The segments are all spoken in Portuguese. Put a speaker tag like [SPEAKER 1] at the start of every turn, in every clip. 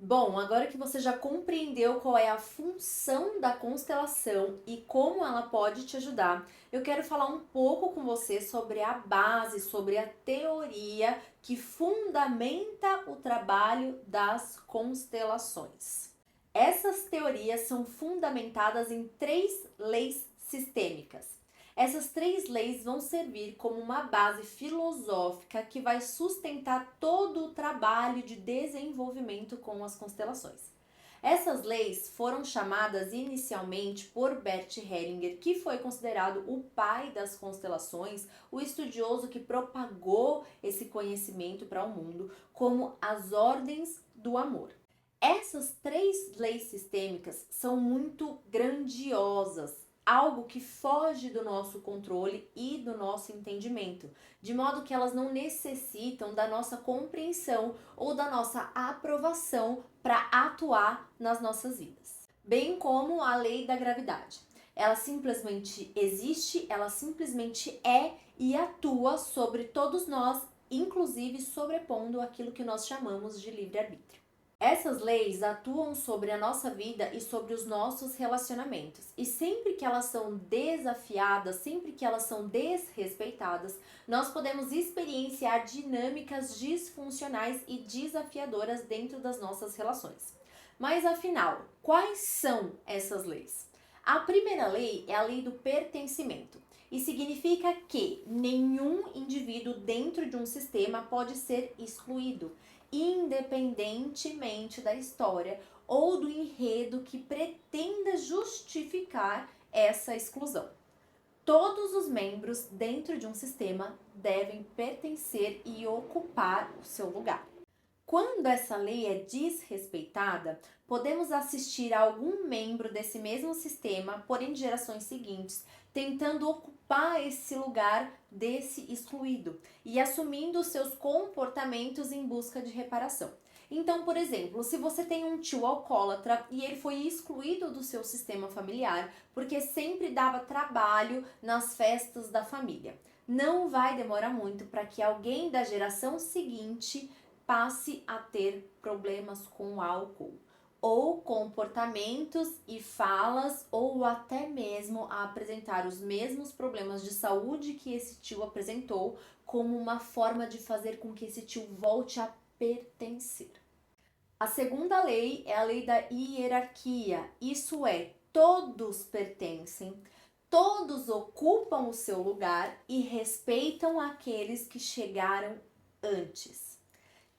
[SPEAKER 1] Bom, agora que você já compreendeu qual é a função da constelação e como ela pode te ajudar, eu quero falar um pouco com você sobre a base, sobre a teoria que fundamenta o trabalho das constelações. Essas teorias são fundamentadas em três leis sistêmicas. Essas três leis vão servir como uma base filosófica que vai sustentar todo o trabalho de desenvolvimento com as constelações. Essas leis foram chamadas inicialmente por Bert Hellinger, que foi considerado o pai das constelações, o estudioso que propagou esse conhecimento para o mundo, como as ordens do amor. Essas três leis sistêmicas são muito grandiosas, algo que foge do nosso controle e do nosso entendimento, de modo que elas não necessitam da nossa compreensão ou da nossa aprovação para atuar nas nossas vidas. Bem como a lei da gravidade. Ela simplesmente existe, ela simplesmente é e atua sobre todos nós, inclusive sobrepondo aquilo que nós chamamos de livre-arbítrio. Essas leis atuam sobre a nossa vida e sobre os nossos relacionamentos. E sempre que elas são desafiadas, sempre que elas são desrespeitadas, nós podemos experienciar dinâmicas disfuncionais e desafiadoras dentro das nossas relações. Mas afinal, quais são essas leis? A primeira lei é a lei do pertencimento. E significa que nenhum indivíduo dentro de um sistema pode ser excluído, independentemente da história ou do enredo que pretenda justificar essa exclusão. Todos os membros dentro de um sistema devem pertencer e ocupar o seu lugar. Quando essa lei é desrespeitada, podemos assistir a algum membro desse mesmo sistema, porém de gerações seguintes, tentando ocupar esse lugar desse excluído e assumindo seus comportamentos em busca de reparação. Então, por exemplo, se você tem um tio alcoólatra e ele foi excluído do seu sistema familiar porque sempre dava trabalho nas festas da família, não vai demorar muito para que alguém da geração seguinte passe a ter problemas com o álcool, ou comportamentos e falas, ou até mesmo a apresentar os mesmos problemas de saúde que esse tio apresentou, como uma forma de fazer com que esse tio volte a pertencer. A segunda lei é a lei da hierarquia, isso é, todos pertencem, todos ocupam o seu lugar e respeitam aqueles que chegaram antes.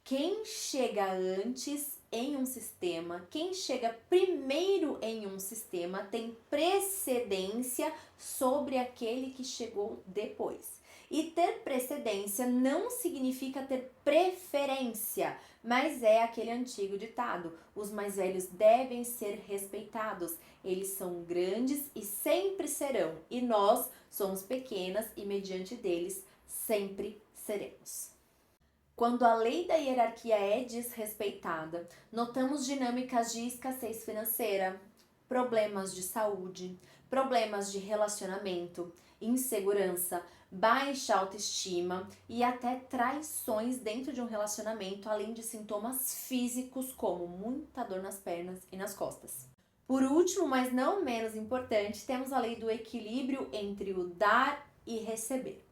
[SPEAKER 1] Quem chega antes em um sistema, quem chega primeiro em um sistema tem precedência sobre aquele que chegou depois. E ter precedência não significa ter preferência, mas é aquele antigo ditado: os mais velhos devem ser respeitados. Eles são grandes e sempre serão, e nós somos pequenas e mediante deles sempre seremos. Quando a lei da hierarquia é desrespeitada, notamos dinâmicas de escassez financeira, problemas de saúde, problemas de relacionamento, insegurança, baixa autoestima e até traições dentro de um relacionamento, além de sintomas físicos como muita dor nas pernas e nas costas. Por último, mas não menos importante, temos a lei do equilíbrio entre o dar e receber.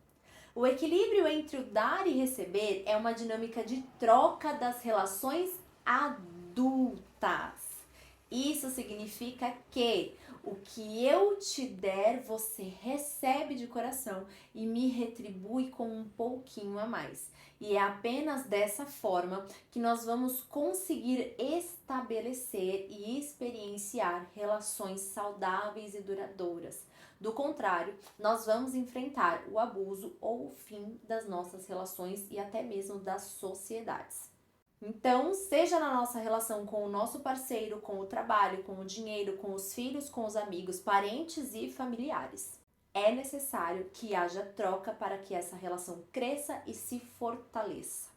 [SPEAKER 1] O equilíbrio entre o dar e receber é uma dinâmica de troca das relações adultas. Isso significa que o que eu te der, você recebe de coração e me retribui com um pouquinho a mais. E é apenas dessa forma que nós vamos conseguir estabelecer e experienciar relações saudáveis e duradouras. Do contrário, nós vamos enfrentar o abuso ou o fim das nossas relações e até mesmo das sociedades. Então, seja na nossa relação com o nosso parceiro, com o trabalho, com o dinheiro, com os filhos, com os amigos, parentes e familiares, é necessário que haja troca para que essa relação cresça e se fortaleça.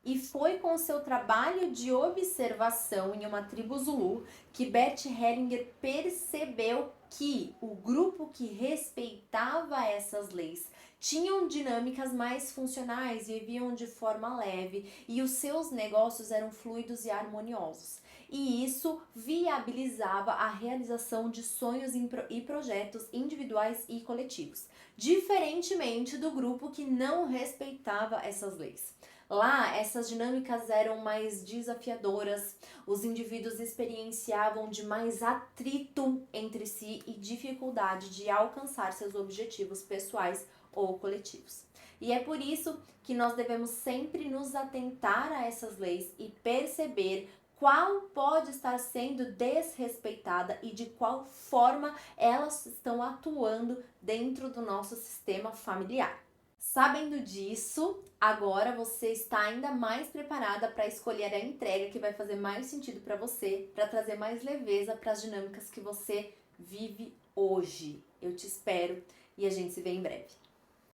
[SPEAKER 1] E foi com seu trabalho de observação em uma tribo Zulu que Bert Hellinger percebeu que o grupo que respeitava essas leis tinham dinâmicas mais funcionais, viviam de forma leve e os seus negócios eram fluidos e harmoniosos. E isso viabilizava a realização de sonhos e projetos individuais e coletivos, diferentemente do grupo que não respeitava essas leis. Lá, essas dinâmicas eram mais desafiadoras, os indivíduos experienciavam de mais atrito entre si e dificuldade de alcançar seus objetivos pessoais ou coletivos. E é por isso que nós devemos sempre nos atentar a essas leis e perceber qual pode estar sendo desrespeitada e de qual forma elas estão atuando dentro do nosso sistema familiar. Sabendo disso, agora você está ainda mais preparada para escolher a entrega que vai fazer mais sentido para você, para trazer mais leveza para as dinâmicas que você vive hoje. Eu te espero e a gente se vê em breve.